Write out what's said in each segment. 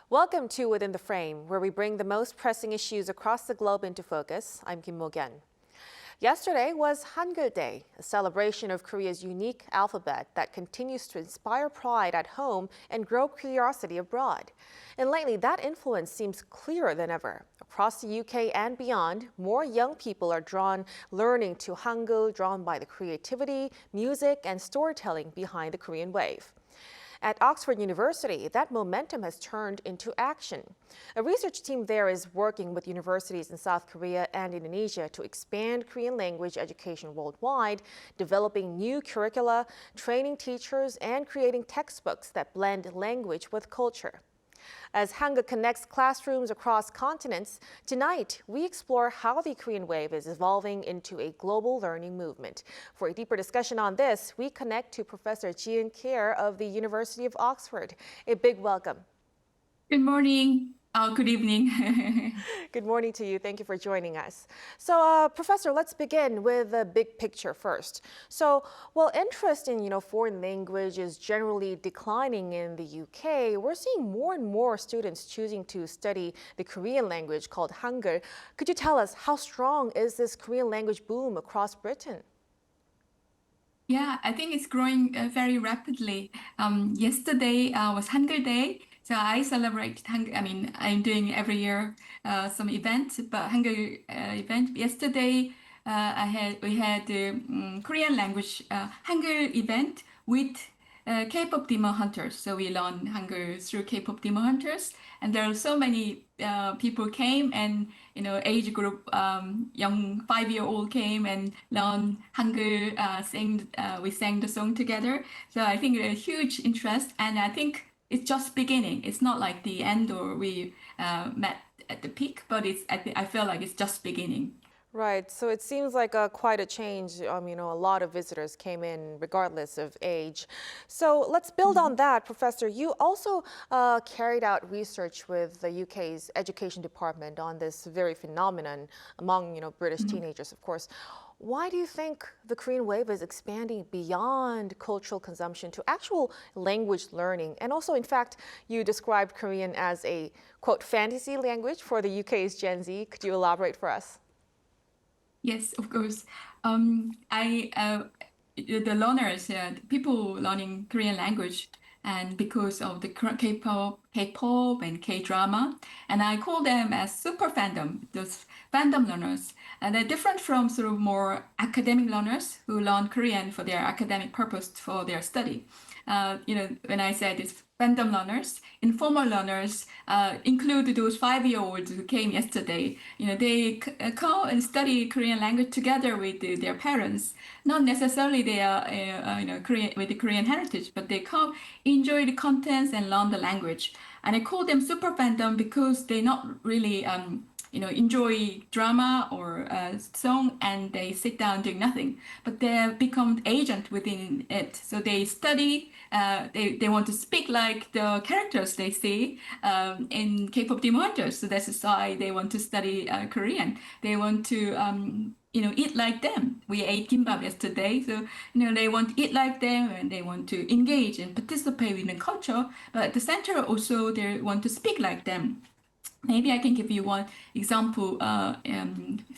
Welcome to Within the Frame, where we bring the most pressing issues across the globe into focus. I'm Kim Mok-yeon. Yesterday was Hangeul Day, a celebration of Korea's unique alphabet that continues to inspire pride at home and grow curiosity abroad. And lately, that influence seems clearer than ever. Across the UK and beyond, more young people are learning to Hangul, drawn by the creativity, music, and storytelling behind the Korean wave. At Oxford University, that momentum has turned into action. A research team there is working with universities in South Korea and Indonesia to expand Korean language education worldwide, developing new curricula, training teachers, and creating textbooks that blend language with culture. As Hangul connects classrooms across continents, tonight we explore how the Korean wave is evolving into a global learning movement. For a deeper discussion on this, we connect to Professor Ji-eun Kier of the University of Oxford. A big welcome. Good morning. Good evening. Good morning to you. Thank you for joining us. So, Professor, let's begin with the big picture first. So, while interest in foreign language is generally declining in the UK, we're seeing more and more students choosing to study the Korean language called Hangul. Could you tell us how strong is this Korean language boom across Britain? Yeah, I think it's growing very rapidly. Yesterday was Hangul Day, so I celebrate Hangul. I mean, I'm doing every year some event, but Hangul event. Yesterday, we had the Korean language Hangul event with K-pop Demon Hunters. So we learn Hangul through K-pop Demon Hunters, and there are so many people came, and age group young 5-year-old came and learned Hangul. We sang the song together. So I think a huge interest, and I think it's just beginning. It's not like the end or we met at the peak, but I feel like it's just beginning. Right. So it seems like quite a change. A lot of visitors came in regardless of age. So let's build on that, Professor. You also carried out research with the UK's Education Department on this very phenomenon among, British teenagers, of course. Why do you think the Korean wave is expanding beyond cultural consumption to actual language learning? And also, in fact, you described Korean as a, quote, fantasy language for the UK's Gen Z. Could you elaborate for us? Yes, of course. The learners, people learning Korean language, and because of the K-pop and K-drama, and I call them as super fandom, those fandom learners. And they're different from sort of more academic learners who learn Korean for their academic purpose for their study. When I said it's fandom learners, informal learners include those 5-year-olds who came yesterday. They come and study Korean language together with their parents. Not necessarily they are Korean with the Korean heritage, but they come enjoy the contents and learn the language. And I call them super fandom because they not really enjoy drama or song, and they sit down doing nothing. But they have become agent within it. So they study. They want to speak like the characters they see in K-pop Demon Hunters. So that's why they want to study Korean. They want to eat like them. We ate kimbap yesterday, so they want to eat like them, and they want to engage and participate in the culture. But at the center also, they want to speak like them. Maybe I can give you one example. A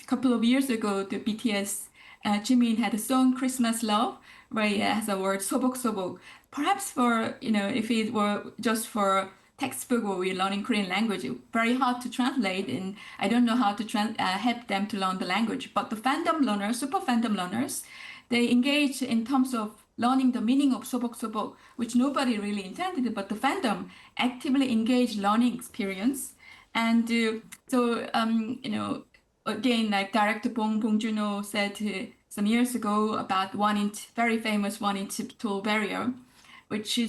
couple of years ago, the BTS Jimin had a song "Christmas Love," where it has a word "sobok sobok." Perhaps for if it were just for textbook or we're learning Korean language, it's very hard to translate, and I don't know how to help them to learn the language. But the fandom learners, super fandom learners, they engage in terms of learning the meaning of sobok sobok, which nobody really intended, but the fandom actively engaged learning experience. And again, like director Bong Joon-ho said some years ago about very famous 1-inch tall barrier, which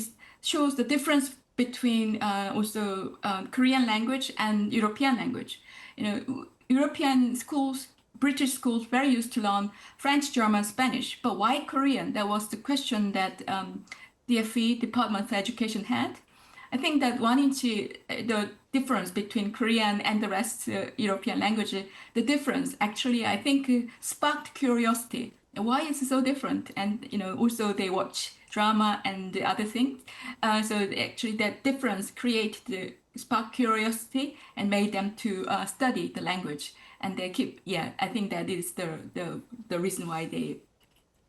shows the difference between also Korean language and European language. European schools, British schools, very used to learn French, German, Spanish, but why Korean? That was the question that DFE, Department of Education, had. I think that the difference between Korean and the rest European language, the difference actually, I think, sparked curiosity. Why is it so different? And also they watch drama and the other things. So actually that difference create the sparked curiosity and made them to study the language. And they keep, I think that is the reason why they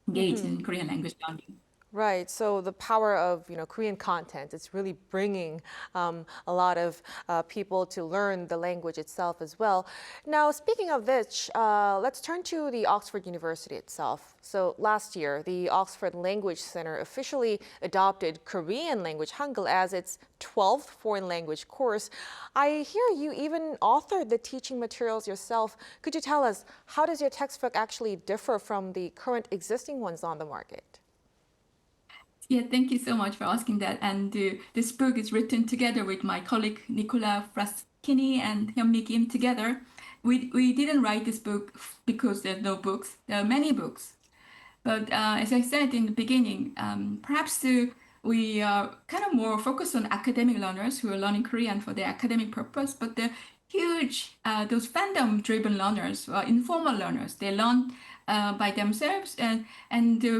engage in Korean language learning. Right. So the power of Korean content, it's really bringing a lot of people to learn the language itself as well. Now, speaking of which, let's turn to the Oxford University itself. So last year, the Oxford Language Center officially adopted Korean language Hangul as its 12th foreign language course. I hear you even authored the teaching materials yourself. Could you tell us, how does your textbook actually differ from the current existing ones on the market? Yeah, thank you so much for asking that. And this book is written together with my colleague Nicola Fraschini and Kim Mok-yeon together. We didn't write this book because there's no books. There are many books. But as I said in the beginning, perhaps we are kind of more focused on academic learners who are learning Korean for their academic purpose. But the huge, those fandom-driven learners, informal learners, they learn by themselves, and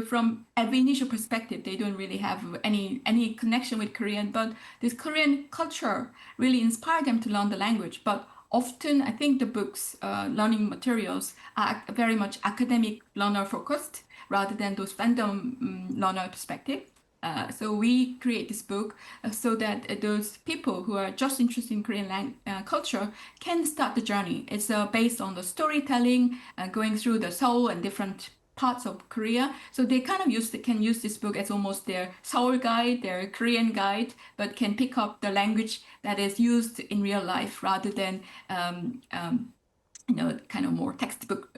from every initial perspective, they don't really have any connection with Korean. But this Korean culture really inspired them to learn the language. But often, I think the books, learning materials, are very much academic learner focused rather than those fandom learner perspective. So we create this book so that those people who are just interested in Korean culture can start the journey. It's based on the storytelling, going through the Seoul and different parts of Korea. So they kind of can use this book as almost their Seoul guide, their Korean guide, but can pick up the language that is used in real life rather than kind of more textbook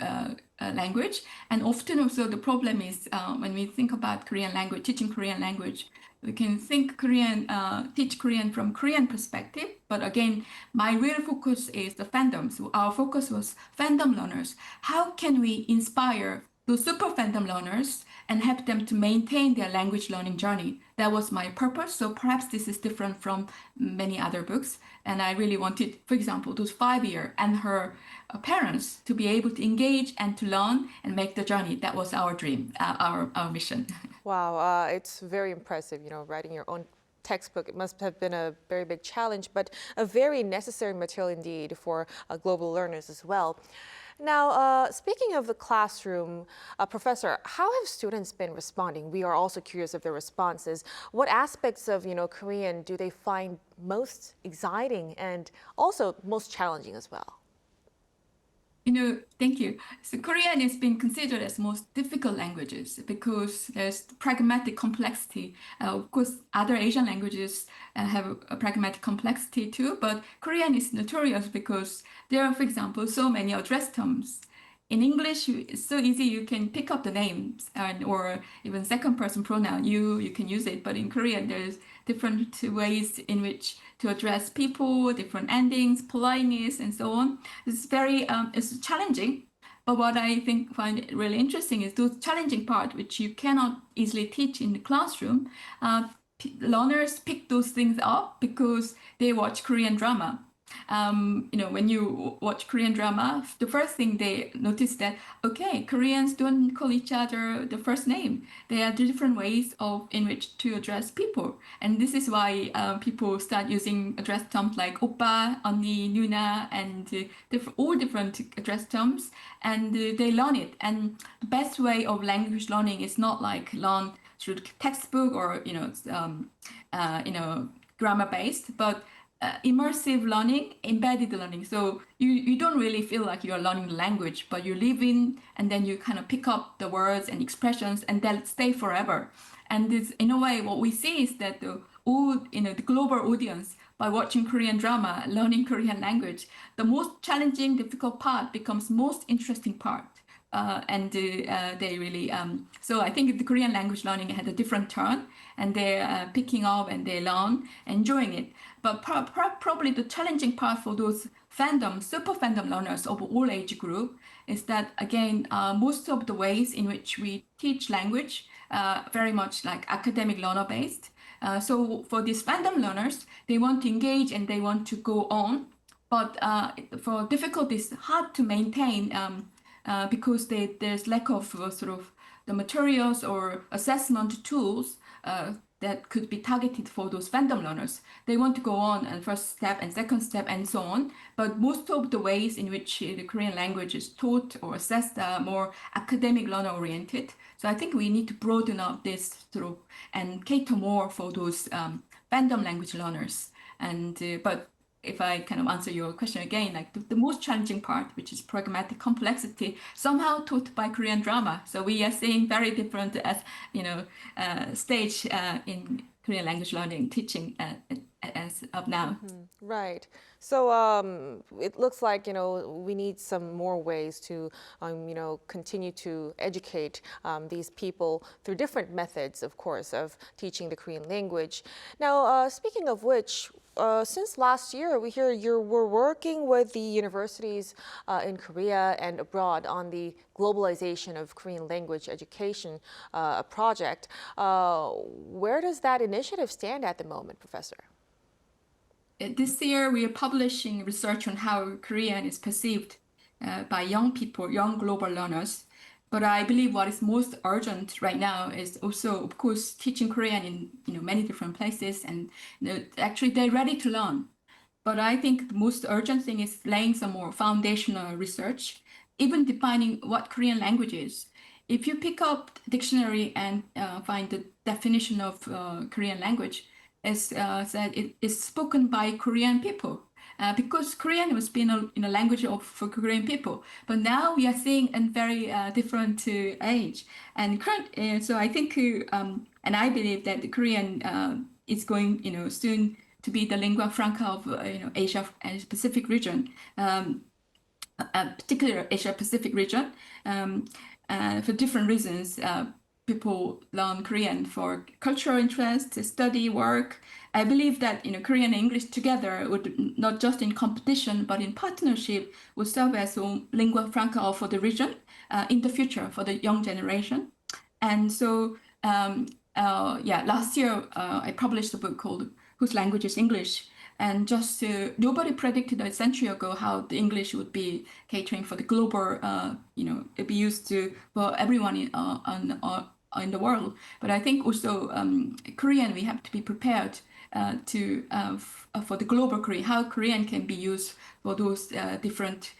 language. And often also the problem is when we think about Korean language, teaching Korean language, we can think Korean, teach Korean from Korean perspective. But again, my real focus is the fandom. So our focus was fandom learners. How can we inspire those super fandom learners and help them to maintain their language learning journey? That was my purpose. So perhaps this is different from many other books. And I really wanted, for example, those 5-year and her parents to be able to engage and to learn and make the journey. That was our dream, our mission. Wow, it's very impressive, writing your own textbook. It must have been a very big challenge, but a very necessary material indeed for global learners as well. Now, speaking of the classroom, Professor, how have students been responding? We are also curious of their responses. What aspects of, Korean do they find most exciting and also most challenging as well? Thank you. So Korean has been considered as most difficult languages because there's pragmatic complexity. Of course, other Asian languages have a pragmatic complexity too, but Korean is notorious because there are, for example, so many address terms. In English, it's so easy, you can pick up the names or even second person pronoun, you can use it. But in Korean, there's different ways in which to address people, different endings, politeness, and so on. It's very it's challenging. But what I find really interesting is those challenging part, which you cannot easily teach in the classroom. Learners pick those things up because they watch Korean drama. When you watch Korean drama, the first thing they notice that, okay, Koreans don't call each other the first name. There are different ways in which to address people. And this is why people start using address terms like oppa, 언니, 누나, and all different address terms. And they learn it. And the best way of language learning is not like learn through textbook or, grammar based, but immersive learning, embedded learning. So you don't really feel like you're learning the language, but you live in, and then you kind of pick up the words and expressions, and they'll stay forever. And this, in a way, what we see is that the global audience, by watching Korean drama, learning Korean language, the most challenging, difficult part becomes most interesting part. They really, so I think the Korean language learning had a different turn, and they're picking up and they learn, enjoying it. But probably the challenging part for those super fandom learners of all age group is that, again, most of the ways in which we teach language, very much like academic learner based. So for these fandom learners, they want to engage and they want to go on, but for difficulties, hard to maintain because there's lack of sort of the materials or assessment tools that could be targeted for those fandom learners. They want to go on and first step and second step and so on. But most of the ways in which the Korean language is taught or assessed are more academic learner oriented. So I think we need to broaden out this through and cater more for those fandom language learners. And but if I kind of answer your question again, like the most challenging part, which is pragmatic complexity, somehow taught by Korean drama. So we are seeing very different stage in Korean language learning teaching as of now. Right. So it looks like, we need some more ways to, continue to educate these people through different methods, of course, of teaching the Korean language. Now, speaking of which, since last year, we hear you were working with the universities in Korea and abroad on the globalization of Korean language education project. Where does that initiative stand at the moment, Professor? This year, we are publishing research on how Korean is perceived by young people, young global learners. But I believe what is most urgent right now is also, of course, teaching Korean in many different places, and actually they're ready to learn. But I think the most urgent thing is laying some more foundational research, even defining what Korean language is. If you pick up dictionary and find the definition of Korean language, as said, it is spoken by Korean people. Because Korean was been a language for Korean people, but now we are seeing a very different age. And so I think, and I believe that the Korean is going, soon to be the lingua franca of Asia and Pacific region, particular Asia Pacific region, for different reasons. People learn Korean for cultural interest, study, work. I believe that Korean and English together would not just in competition but in partnership would serve as a lingua franca for the region in the future for the young generation. And so, last year I published a book called "Whose Language is English?" And just nobody predicted a century ago how the English would be catering for the global, it'd be used for everyone in the world. But I think also Korean, we have to be prepared for the global Korean, how Korean can be used for those different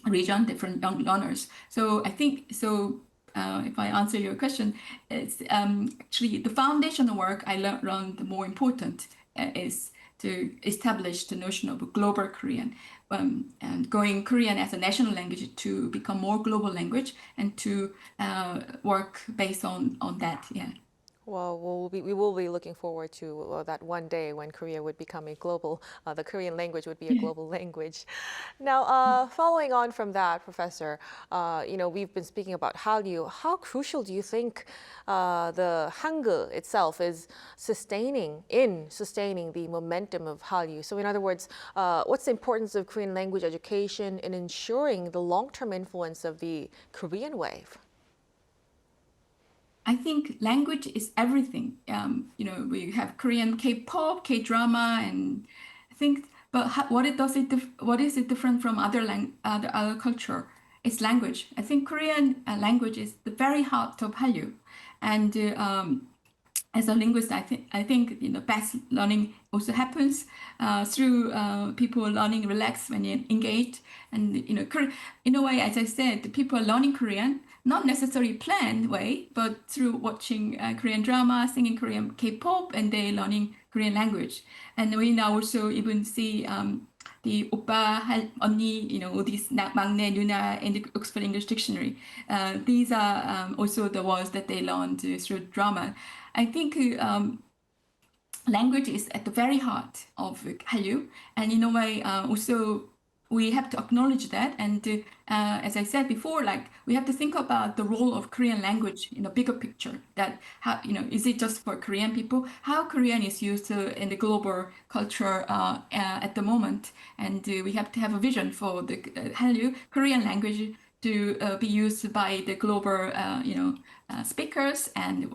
region, different young learners. So I think if I answer your question, it's actually the foundational work I learned the more important is to establish the notion of a global Korean and going Korean as a national language to become more global language and to work based on that. Yeah. Well, we will be looking forward to that one day when Korea would become a global, the Korean language would be a global language. Now, following on from that, Professor, we've been speaking about Hallyu. How crucial do you think the Hangul itself is sustaining the momentum of Hallyu? So in other words, what's the importance of Korean language education in ensuring the long-term influence of the Korean wave? I think language is everything. We have Korean K-pop, K-drama, and I think. But what is it different from other culture? It's language. I think Korean language is the very heart of Hallyu, and as a linguist, I think best learning also happens through people learning relaxed when engaged, and in a way, as I said, the people are learning Korean. Not necessarily planned way, but through watching Korean drama, singing Korean K-pop, and they learning Korean language. And we now also even see the 오빠, 언니, these 막내, 누나 in the Oxford English Dictionary. These are also the words that they learned through drama. I think language is at the very heart of Hallyu, and in a way also we have to acknowledge that, and as I said before, we have to think about the role of Korean language in a bigger picture. That how is it just for Korean people? How Korean is used in the global culture at the moment, and we have to have a vision for the Hallyu Korean language to be used by the global speakers and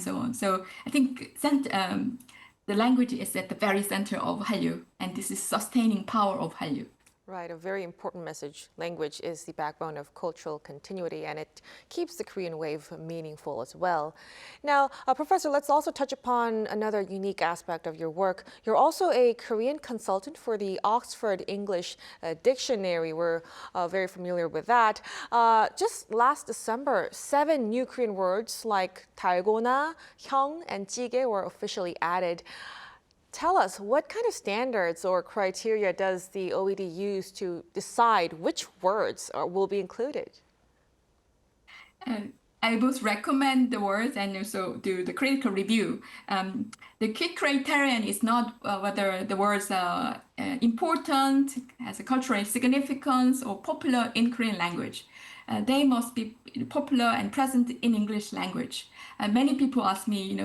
so on. So I think the language is at the very center of Hallyu, and this is sustaining power of Hallyu. Right, a very important message. Language is the backbone of cultural continuity, and it keeps the Korean wave meaningful as well. Now, Professor, let's also touch upon another unique aspect of your work. You're also a Korean consultant for the Oxford English Dictionary. We're very familiar with that. Just last December, 7 new Korean words like 달고나, 형, and 찌개 were officially added. Tell us, what kind of standards or criteria does the OED use to decide which words will be included? I both recommend the words and also do the critical review. The key criterion is not whether the words are important, has a cultural significance, or popular in Korean language. They must be popular and present in English language. Many people ask me,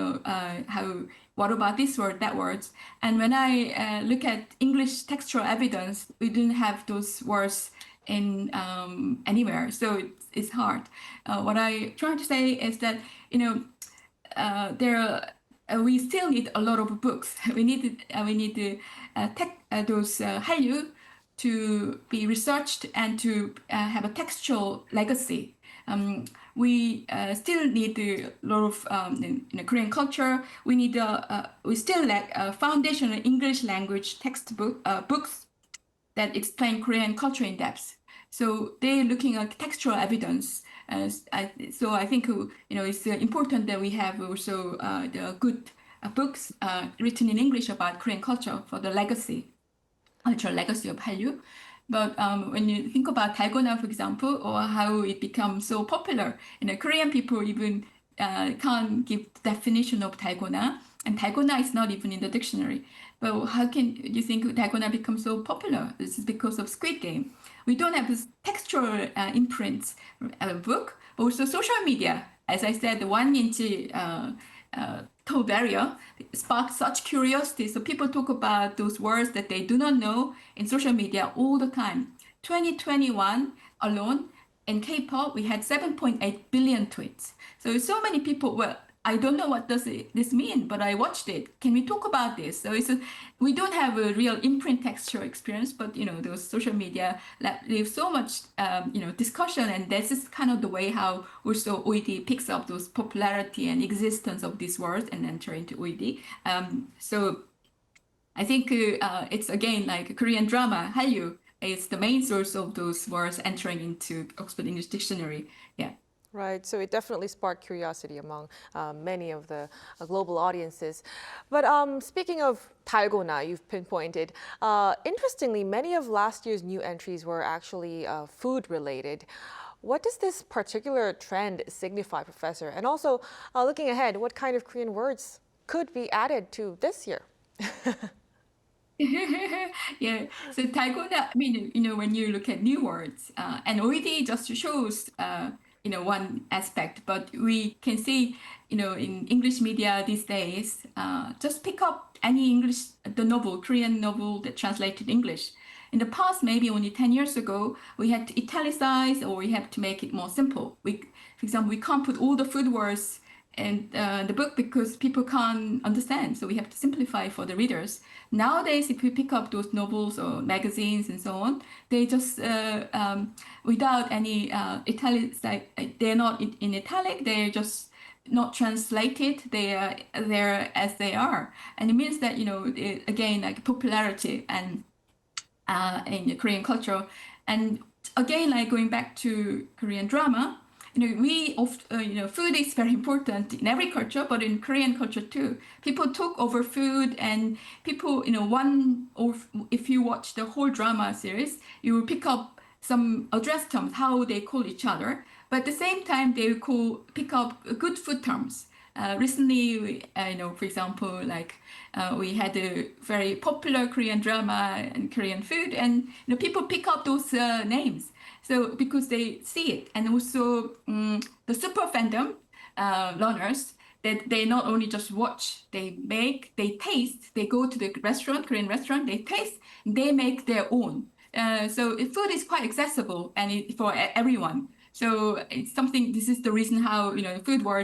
what about this word, that words? And when I look at English textual evidence, we didn't have those words in anywhere, so it's hard. What I try to say is that we still need a lot of books. We need those Hallyu to be researched and to have a textual legacy. We still need a lot of in Korean culture. We still lack foundational English language textbook books that explain Korean culture in depth. So they're looking at textual evidence. So I think it's important that we have also the good books written in English about Korean culture for the cultural legacy of Hallyu. But when you think about 달고나, for example, or how it becomes so popular, Korean people even can't give the definition of 달고나, and 달고나 is not even in the dictionary. But how can you think 달고나 becomes so popular? This is because of Squid Game. We don't have this textual imprints book, but also social media. As I said, the 1인치 tone barrier sparks such curiosity. So people talk about those words that they do not know in social media all the time. 2021 alone in K-pop, we had 7.8 billion tweets. So many people, well, I don't know what does this mean, but I watched it. Can we talk about this? So we don't have a real imprint texture experience, but those social media leave so much discussion, and this is kind of the way how also OED picks up those popularity and existence of these words and enter into OED. So I think it's again like a Korean drama. Hallyu is the main source of those words entering into Oxford English Dictionary. Yeah. Right, so it definitely sparked curiosity among many of the global audiences. But speaking of 달고나, you've pinpointed, interestingly, many of last year's new entries were actually food related. What does this particular trend signify, Professor? And also, looking ahead, what kind of Korean words could be added to this year? Yeah, so 달고나, I mean, when you look at new words, and OED just shows one aspect, but we can see, in English media these days, just pick up any Korean novel that translated English. In the past, maybe only 10 years ago, we had to italicize or we have to make it more simple. For example, we can't put all the food words in the book because people can't understand. So we have to simplify for the readers. Nowadays, if we pick up those novels or magazines and so on, they just, without any italics, they're not in italic, they're just not translated, they're there as they are. And it means that, again, like popularity and in the Korean culture. And again, like going back to Korean drama, food is very important in every culture, but in Korean culture too. People talk over food, and people, if you watch the whole drama series, you will pick up some address terms, how they call each other. But at the same time, they will pick up good food terms. Recently, for example, we had a very popular Korean drama and Korean food, and people pick up those names. So because they see it, and also the super fandom learners, that they not only just watch, they make, they taste, they go to the Korean restaurant, they taste, they make their own. So food is quite accessible and for everyone. So it's something, this is the reason how,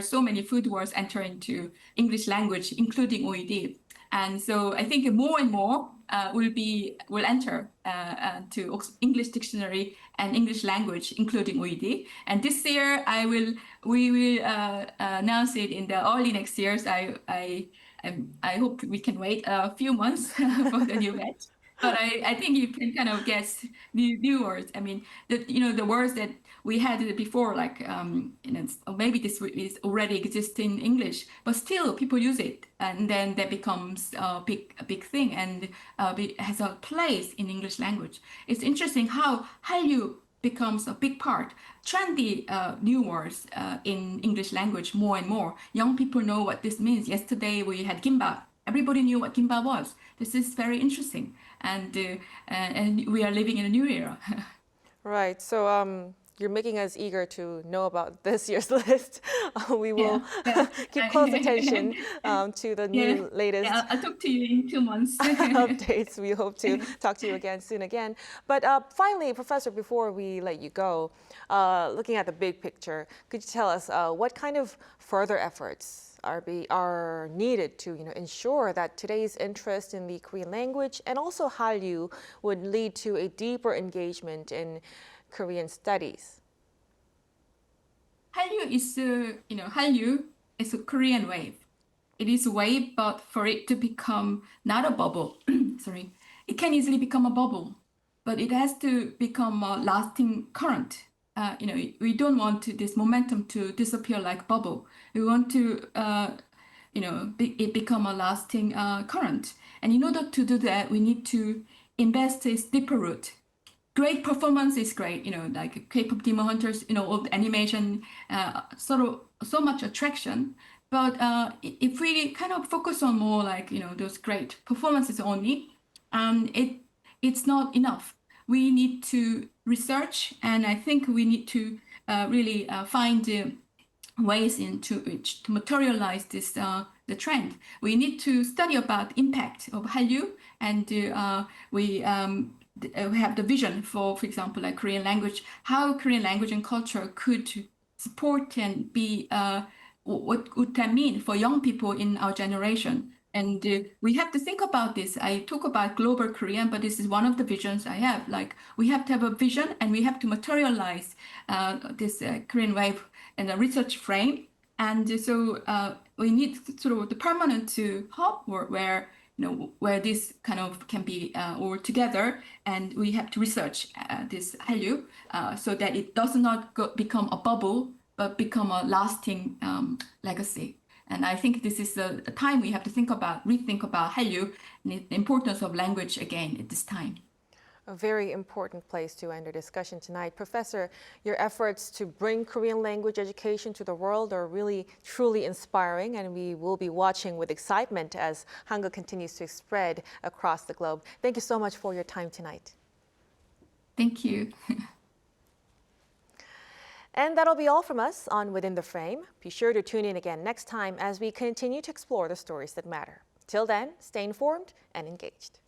so many food words enter into English language, including OED. And so I think more and more, will enter to English dictionary and English language, including 우이디. And this year, we will announce it in the early next years. I hope we can wait a few months for the new batch. But I think you can kind of guess new words. I mean, the words that we had before, like, maybe this is already exist in English, but still people use it. And then that becomes a big thing and has a place in English language. It's interesting how Hallyu becomes a big part. Trendy new words in English language more and more. Young people know what this means. Yesterday we had gimbap. Everybody knew what gimbap was. This is very interesting. And we are living in a new era. Right. So you're making us eager to know about this year's list. We will keep close attention to the new latest. Yeah, I'll talk to you in 2 months. Updates. We hope to talk to you again soon again. But finally, Professor, before we let you go, looking at the big picture, could you tell us what kind of further efforts are needed to ensure that today's interest in the Korean language and also Hallyu would lead to a deeper engagement in Korean studies? Hallyu is a Korean wave. It is a wave, but for it to become not a bubble, sorry, it can easily become a bubble, but it has to become a lasting current. We don't want this momentum to disappear like bubble. We want to, it become a lasting current. And in order to do that, we need to invest this deeper root. Great performance is great, like K-pop Demon Hunters, all the animation, so much attraction. But if we kind of focus on more like, those great performances only, it's not enough. We need to research, and I think we need to really find ways to materialize this the trend. We need to study about impact of Hallyu, and we have the vision for example, like Korean language, how Korean language and culture could support and be what would that mean for young people in our generation. And we have to think about this. I talk about global Korean, but this is one of the visions I have. Like, we have to have a vision and we have to materialize this Korean wave in a research frame. And so we need sort of the permanent hub where this kind of can be all together. And we have to research this Hallyu so that it does not become a bubble, but become a lasting legacy. And I think this is the time we have to rethink about Hallyu and the importance of language again at this time. A very important place to end our discussion tonight. Professor, your efforts to bring Korean language education to the world are really, truly inspiring, and we will be watching with excitement as Hangul continues to spread across the globe. Thank you so much for your time tonight. Thank you. And that'll be all from us on Within the Frame. Be sure to tune in again next time as we continue to explore the stories that matter. Till then, stay informed and engaged.